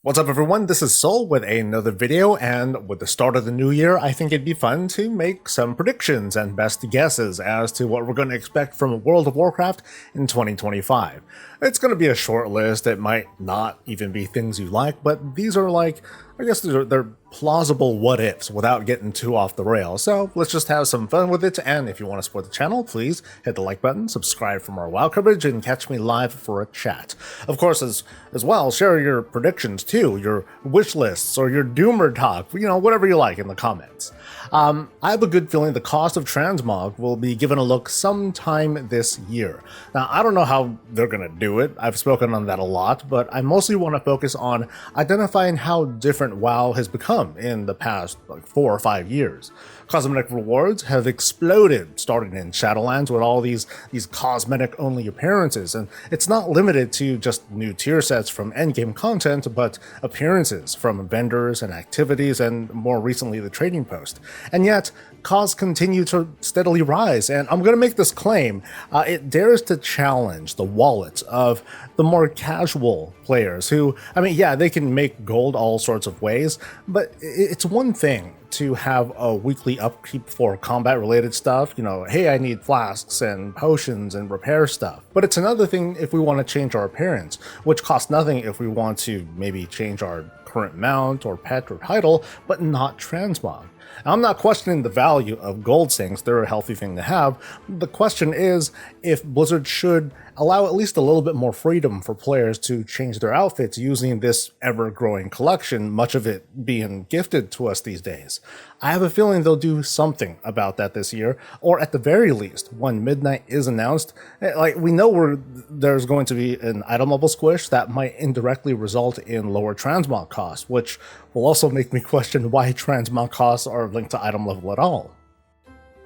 What's up everyone, this is Soul with another video, and with the start of the new year, I think it'd be fun to make some predictions and best guesses as to what we're going to expect from World of Warcraft in 2025. It's going to be a short list, it might not even be things you like, but these are like, I guess they're plausible what-ifs without getting too off the rails. So let's just have some fun with it, and if you want to support the channel, please hit the like button, subscribe for more WoW coverage, and catch me live for a chat. Of course, as well, share your predictions too, your wish lists, or your doomer talk, whatever you like in the comments. I have a good feeling the cost of Transmog will be given a look sometime this year. Now, I don't know how they're going to do it. I've spoken on that a lot, but I mostly want to focus on identifying how different WoW has become in the past 4 or 5 years. Cosmetic rewards have exploded, starting in Shadowlands with all these cosmetic-only appearances, and it's not limited to just new tier sets from endgame content, but appearances from vendors and activities, and more recently the trading post. And yet, costs continue to steadily rise, and I'm going to make this claim. It dares to challenge the wallets of the more casual players who, yeah, they can make gold all sorts of ways, but it's one thing to have a weekly upkeep for combat related stuff, hey, I need flasks and potions and repair stuff. But it's another thing if we want to change our appearance, which costs nothing if we want to maybe change our current mount or pet or title, but not transmog. I'm not questioning the value of gold sinks, they're a healthy thing to have. The question is if Blizzard should allow at least a little bit more freedom for players to change their outfits using this ever-growing collection, much of it being gifted to us these days. I have a feeling they'll do something about that this year, or at the very least, when Midnight is announced, we know there's going to be an item level squish that might indirectly result in lower transmog costs, which will also make me question why transmog costs are linked to item level at all.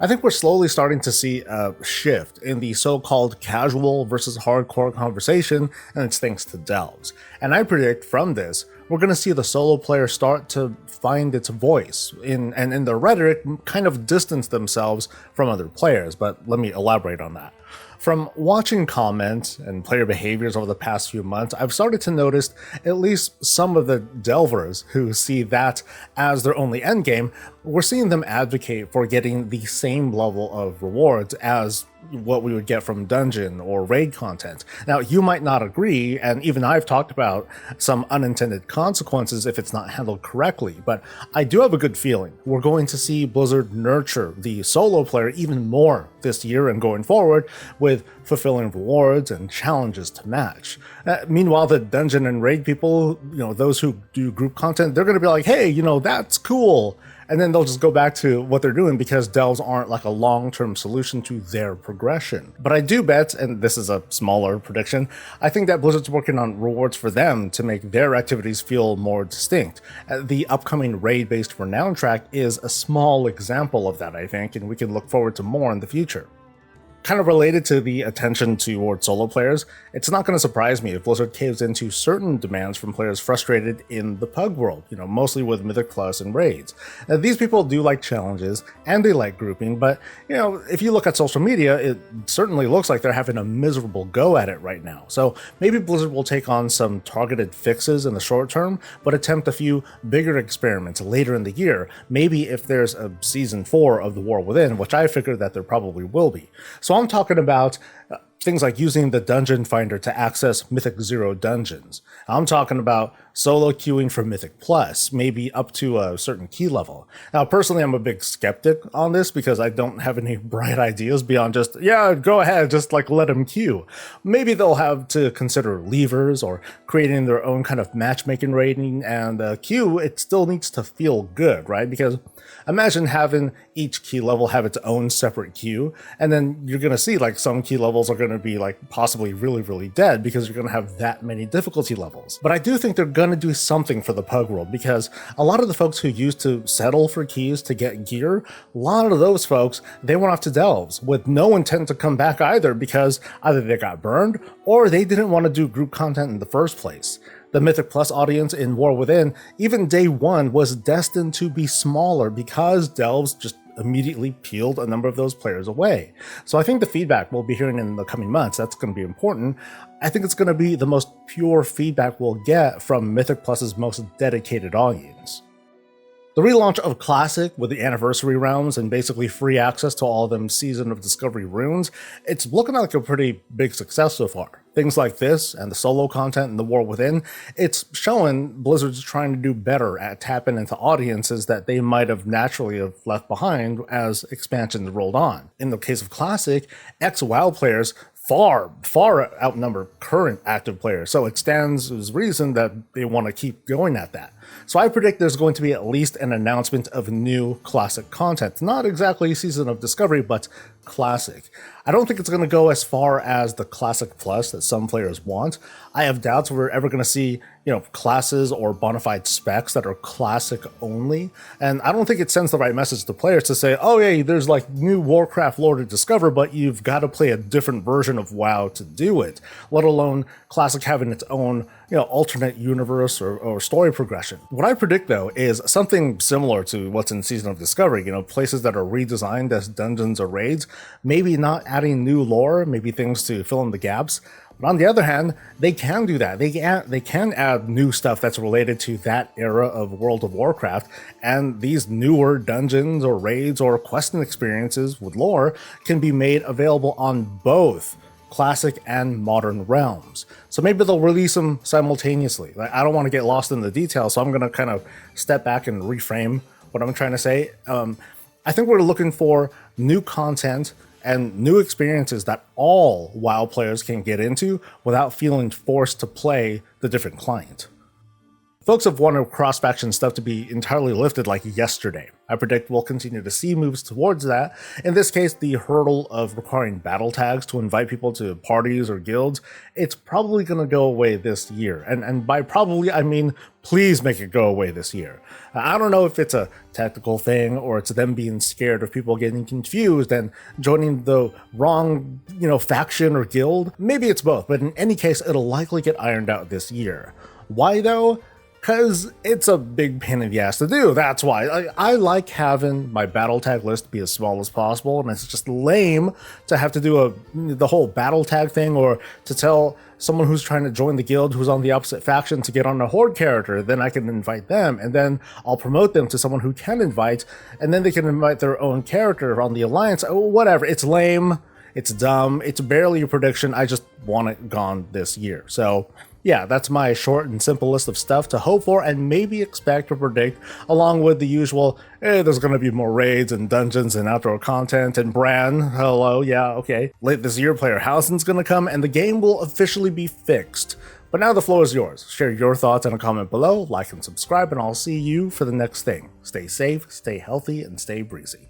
I think we're slowly starting to see a shift in the so-called casual versus hardcore conversation, and it's thanks to delves. And I predict from this, we're going to see the solo player start to find its voice and in their rhetoric kind of distance themselves from other players, but let me elaborate on that. From watching comments and player behaviors over the past few months, I've started to notice at least some of the delvers who see that as their only endgame. We're seeing them advocate for getting the same level of rewards as what we would get from dungeon or raid content. Now, you might not agree, and even I've talked about some unintended consequences if it's not handled correctly, but I do have a good feeling we're going to see Blizzard nurture the solo player even more this year and going forward with fulfilling rewards and challenges to match. Meanwhile, the dungeon and raid people, those who do group content, they're going to be like, hey, that's cool. And then they'll just go back to what they're doing because delves aren't like a long-term solution to their progression. But I do bet, and this is a smaller prediction, I think that Blizzard's working on rewards for them to make their activities feel more distinct. The upcoming raid-based Renown track is a small example of that, I think, and we can look forward to more in the future. Kind of related to the attention toward solo players, it's not going to surprise me if Blizzard caves into certain demands from players frustrated in the Pug world, mostly with Mythic Plus and raids. Now, these people do like challenges, and they like grouping, but, if you look at social media, it certainly looks like they're having a miserable go at it right now. So maybe Blizzard will take on some targeted fixes in the short term, but attempt a few bigger experiments later in the year, maybe if there's a Season 4 of The War Within, which I figure that there probably will be. So I'm talking about things like using the Dungeon Finder to access Mythic 0 dungeons. I'm talking about solo queuing for Mythic Plus, maybe up to a certain key level. Now, personally, I'm a big skeptic on this because I don't have any bright ideas beyond just, yeah, go ahead, just let them queue. Maybe they'll have to consider levers or creating their own kind of matchmaking rating, and the queue, it still needs to feel good, right? Because imagine having each key level have its own separate queue, and then you're going to see some key levels are going to be possibly really, really dead because you're going to have that many difficulty levels. But I do think they're going to do something for the Pug world, because a lot of the folks who used to settle for keys to get gear, a lot of those folks, they went off to delves with no intent to come back either, because either they got burned or they didn't want to do group content in the first place. The Mythic Plus audience in War Within, even day one, was destined to be smaller because delves just immediately peeled a number of those players away. So I think the feedback we'll be hearing in the coming months, that's going to be important. I think it's going to be the most pure feedback we'll get from Mythic Plus's most dedicated audience. The relaunch of Classic with the Anniversary Realms and basically free access to all of them Season of Discovery runes, it's looking like a pretty big success so far. Things like this and the solo content and the War Within, it's showing Blizzard's trying to do better at tapping into audiences that they might have naturally have left behind as expansions rolled on. In the case of Classic, ex-WoW players far outnumber current active players, so it stands as reason that they want to keep going at that. So I predict there's going to be at least an announcement of new Classic content. Not exactly Season of Discovery, but Classic. I don't think it's going to go as far as the Classic Plus that some players want. I have doubts we're ever going to see, classes or bona fide specs that are Classic only. And I don't think it sends the right message to players to say, oh yeah, there's like new Warcraft lore to discover, but you've got to play a different version of WoW to do it, let alone Classic having its own alternate universe or story progression. What I predict though is something similar to what's in Season of Discovery, places that are redesigned as dungeons or raids, maybe not adding new lore, maybe things to fill in the gaps. But on the other hand, they can do that. They can add new stuff that's related to that era of World of Warcraft, and these newer dungeons or raids or questing experiences with lore can be made available on both Classic and Modern realms. So maybe they'll release them simultaneously. I don't want to get lost in the details, so I'm going to kind of step back and reframe what I'm trying to say. I think we're looking for new content and new experiences that all WoW players can get into without feeling forced to play the different client. Folks have wanted cross-faction stuff to be entirely lifted like yesterday. I predict we'll continue to see moves towards that. In this case, the hurdle of requiring battle tags to invite people to parties or guilds, it's probably going to go away this year. And by probably, I mean please make it go away this year. I don't know if it's a tactical thing or it's them being scared of people getting confused and joining the wrong, faction or guild. Maybe it's both, but in any case, it'll likely get ironed out this year. Why though? Because it's a big pain in the ass to do. That's why. I like having my battle tag list be as small as possible, and it's just lame to have to do the whole battle tag thing, or to tell someone who's trying to join the guild who's on the opposite faction to get on a horde character. Then I can invite them, and then I'll promote them to someone who can invite, and then they can invite their own character on the alliance. Whatever. It's lame. It's dumb. It's barely a prediction. I just want it gone this year. So yeah, that's my short and simple list of stuff to hope for and maybe expect or predict, along with the usual, there's going to be more raids and dungeons and outdoor content and Bran, hello, yeah, okay. Late this year, Player Housing's going to come and the game will officially be fixed. But now the floor is yours. Share your thoughts in a comment below, like and subscribe, and I'll see you for the next thing. Stay safe, stay healthy, and stay breezy.